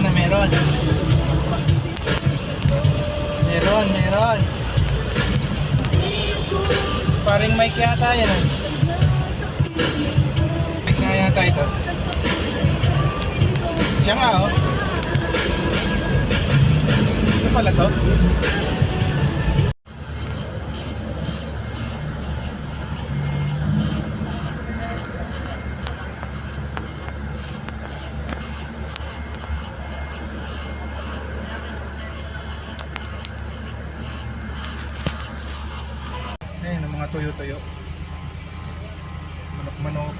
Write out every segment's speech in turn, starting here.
Sana meron. Meron. Paring mic yata yan. Mic na yata ito. Siya nga oh. Ano pala to? Ayan ang mga tuyo-tuyo. Manok-manok.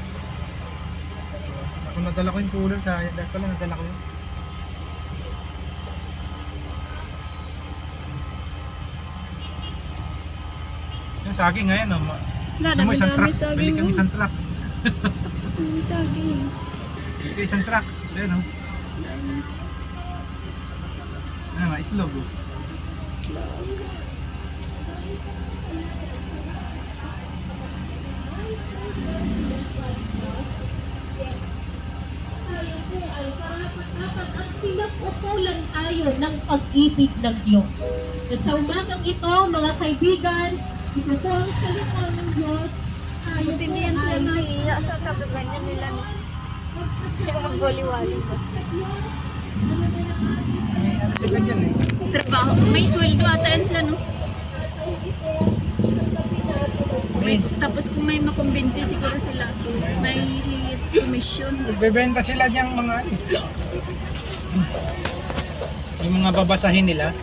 Ako nadala ko yung cooler sa dahil pala nadala ko yun. Yung saging ngayon oh. Gusto mo isang truck? Bili kang isang truck. May saging. Bili ka isang truck. Ayan oh. Ayan nga, itlog oh. At pinag-upulan tayo ng pag-ibig ng Diyos. At sa umagang ito, mga kaibigan, ito po ang salita ng Diyos. Tayo Buti po hindi yan sila ay nahihiya sa kagaganyan nila. Hindi ko magboliwali ba? May ano sila dyan eh. Trabaho. May sweldo ata yan sila, no? Tapos kung may makumbinsi siguro sila, may commission. Nagbebenta sila diyang mga yung mga babasahin nila.